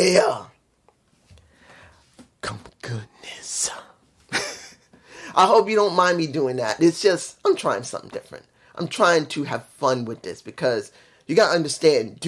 Yeah. Come goodness. I hope you don't mind me doing that. It's just, I'm trying something different. I'm trying to have fun with this because you got to understand,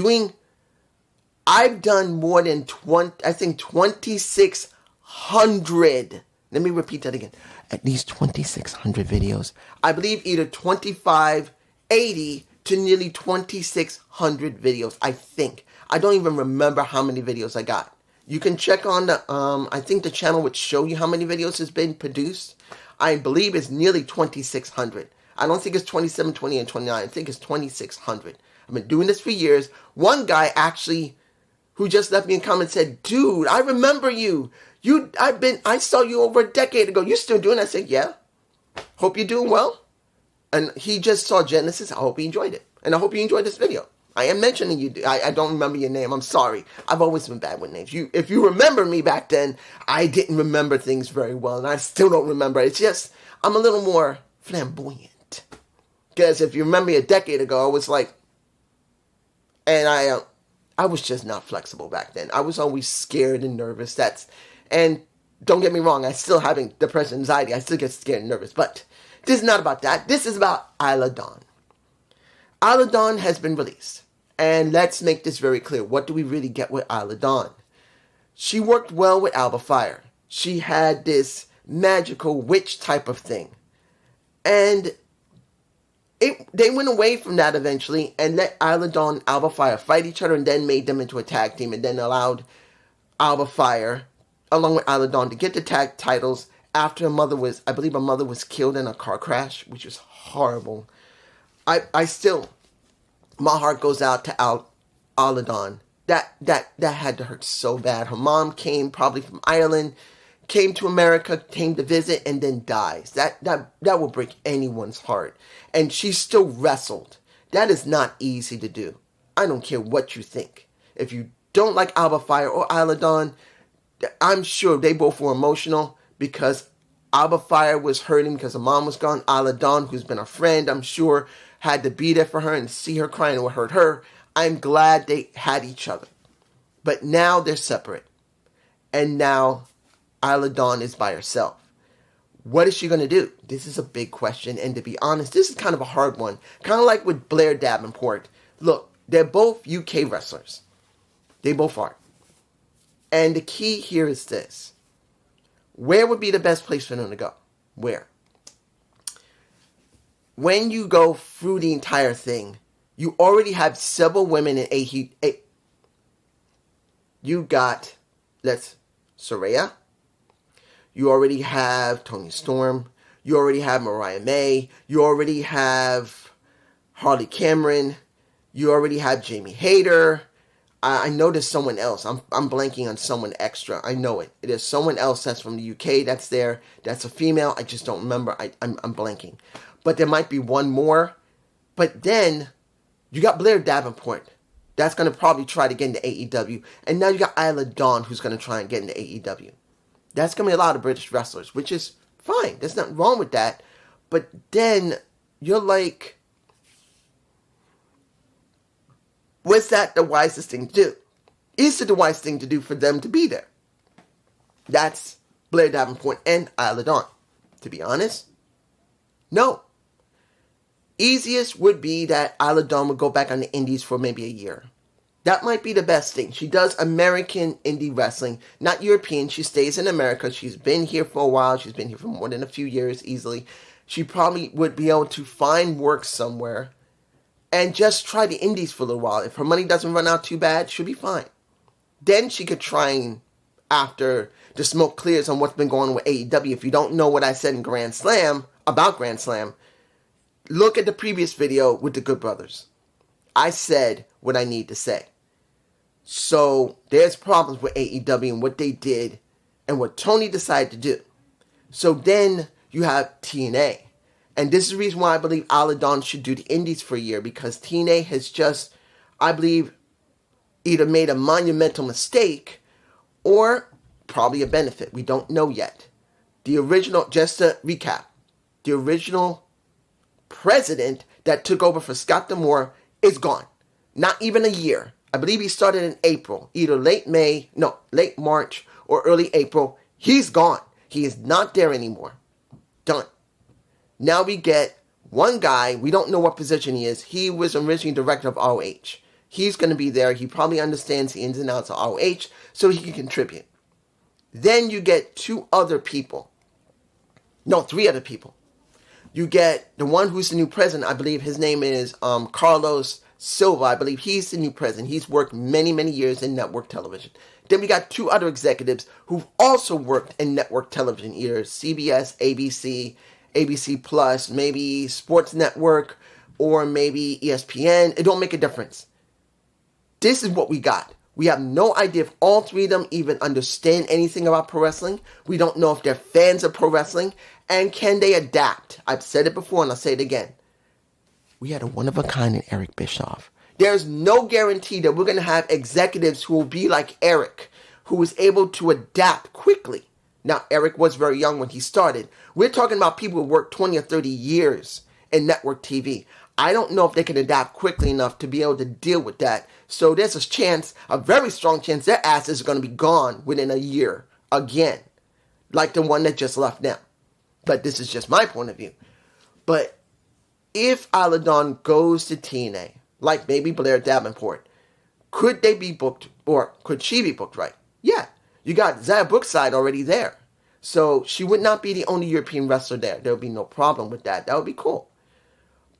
I've done more than 2,600. Let me repeat that again. At least 2,600 videos. I believe either 2,580 to nearly 2,600 videos, I think. I don't even remember how many videos I got. You can check on the, I think the channel would show you how many videos has been produced. I believe it's nearly 2,600. I don't think it's 27, 28, and 29. I think it's 2,600. I've been doing this for years. One guy actually, who just left me a comment, said, dude, I remember you. I saw you over a decade ago. You still doing it? I said, yeah. Hope you're doing well. And he just saw Genesis. I hope he enjoyed it. And I hope you enjoyed this video. I am mentioning you. I don't remember your name. I'm sorry. I've always been bad with names. If you remember me back then, I didn't remember things very well. And I still don't remember. It's just, I'm a little more flamboyant. Because if you remember me a decade ago, I was like, and I was just not flexible back then. I was always scared and nervous. And don't get me wrong, I still having depression, anxiety. I still get scared and nervous. But this is not about that. This is about Isla Dawn. Isla Dawn has been released. And let's make this very clear. What do we really get with Isla Dawn? She worked well with Alba Fire. She had this magical witch type of thing. And they went away from that eventually and let Isla Dawn and Alba Fire fight each other and then made them into a tag team and then allowed Alba Fire, along with Isla Dawn, to get the tag titles after I believe a mother was killed in a car crash, which is horrible. I still, my heart goes out to Isla Dawn. That had to hurt so bad. Her mom came probably from Ireland, came to America, came to visit, and then dies. That will break anyone's heart. And she still wrestled. That is not easy to do. I don't care what you think. If you don't like Alba Fire or Isla Dawn, I'm sure they both were emotional because Alba Fire was hurting because her mom was gone. Isla Dawn, who's been a friend, I'm sure, had to be there for her and see her crying and what hurt her. I'm glad they had each other. But now they're separate. And now Isla Dawn is by herself. What is she going to do? This is a big question. And to be honest, this is kind of a hard one. Kind of like with Blair Davenport. Look, they're both UK wrestlers. They both are. And the key here is this. Where would be the best place for them to go? Where? When you go through the entire thing, you already have several women in AEW. You got, Saraya. You already have Toni Storm. You already have Mariah May. You already have Harley Cameron. You already have Jamie Hayter. I know there's someone else. I'm blanking on someone extra. I know it. It is someone else that's from the UK that's there. That's a female. I just don't remember. I'm blanking. But there might be one more. But then you got Blair Davenport. That's going to probably try to get into AEW. And now you got Isla Dawn who's going to try and get into AEW. That's going to be a lot of British wrestlers, which is fine. There's nothing wrong with that. But then you're like, was that the wisest thing to do? Is it the wisest thing to do for them to be there? That's Blair Davenport and Isla Dawn. To be honest, no. Easiest would be that Isla Dawn would go back on the indies for maybe a year. That might be the best thing. She does American indie wrestling, not European. She stays in America. She's been here for a while. She's been here for more than a few years easily. She probably would be able to find work somewhere and just try the indies for a little while. If her money doesn't run out too bad, she'll be fine. Then she could try and, after the smoke clears on what's been going on with AEW, if you don't know what I said in Grand Slam, about Grand Slam, look at the previous video with the Good Brothers. I said what I need to say. So there's problems with AEW and what they did and what Tony decided to do. So then you have TNA. And this is the reason why I believe Isla Dawn should do the indies for a year, because TNA has just, I believe, either made a monumental mistake or probably a benefit. We don't know yet. The original, just to recap, the original president that took over for Scott D'Amore is gone. Not even a year. I believe he started in April, either late March or early April. He's gone. He is not there anymore. Done. Now we get one guy. We don't know what position he is. He was originally director of ROH. He's going to be there. He probably understands the ins and outs of ROH, so he can contribute. Then you get three other people. You get the one who's the new president. I believe his name is Carlos Silva. I believe he's the new president. He's worked many, many years in network television. Then we got two other executives who've also worked in network television, either CBS, ABC, ABC Plus, maybe Sports Network, or maybe ESPN. It don't make a difference. This is what we got. We have no idea if all three of them even understand anything about pro wrestling. We don't know if they're fans of pro wrestling. And can they adapt? I've said it before and I'll say it again. We had a one-of-a-kind in Eric Bischoff. There's no guarantee that we're going to have executives who will be like Eric, who was able to adapt quickly. Now, Eric was very young when he started. We're talking about people who worked 20 or 30 years in network TV. I don't know if they can adapt quickly enough to be able to deal with that. So there's a very strong chance their asses are going to be gone within a year again, like the one that just left now. But this is just my point of view. But if Isla Dawn goes to TNA, like maybe Blair Davenport, could they be booked, or could she be booked right? Yeah, you got Zaya Brookside already there. So she would not be the only European wrestler there. There would be no problem with that. That would be cool.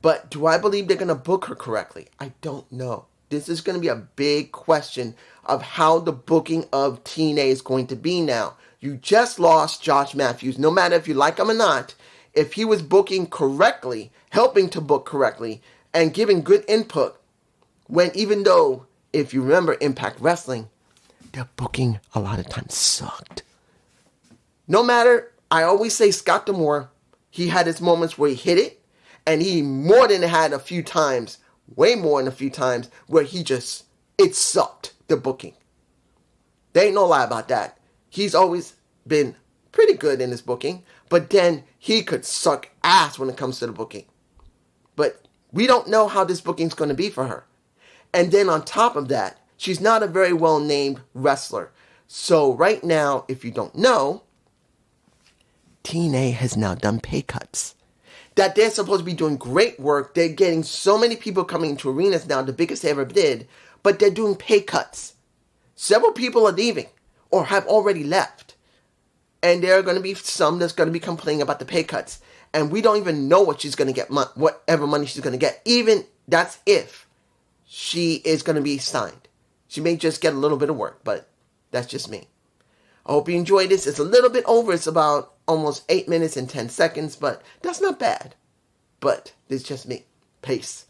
But do I believe they're going to book her correctly? I don't know. This is going to be a big question of how the booking of TNA is going to be now. You just lost Josh Matthews. No matter if you like him or not, if he was booking correctly, helping to book correctly, and giving good input, when even though, if you remember Impact Wrestling, their booking a lot of times sucked. No matter, I always say Scott D'Amore, he had his moments where he hit it, and he more than had a few times, way more than a few times, where it sucked, the booking. There ain't no lie about that. He's always been pretty good in his booking, but then he could suck ass when it comes to the booking. But we don't know how this booking's going to be for her. And then on top of that, she's not a very well-named wrestler. So right now, if you don't know, TNA has now done pay cuts. That they're supposed to be doing great work. They're getting so many people coming into arenas now, the biggest they ever did, but they're doing pay cuts. Several people are leaving or have already left. And there are going to be some that's going to be complaining about the pay cuts. And we don't even know what she's going to get, whatever money she's going to get. Even that's if she is going to be signed. She may just get a little bit of work, but that's just me. I hope you enjoyed this. It's a little bit over. It's about almost 8 minutes and 10 seconds, but that's not bad. But it's just me. Peace.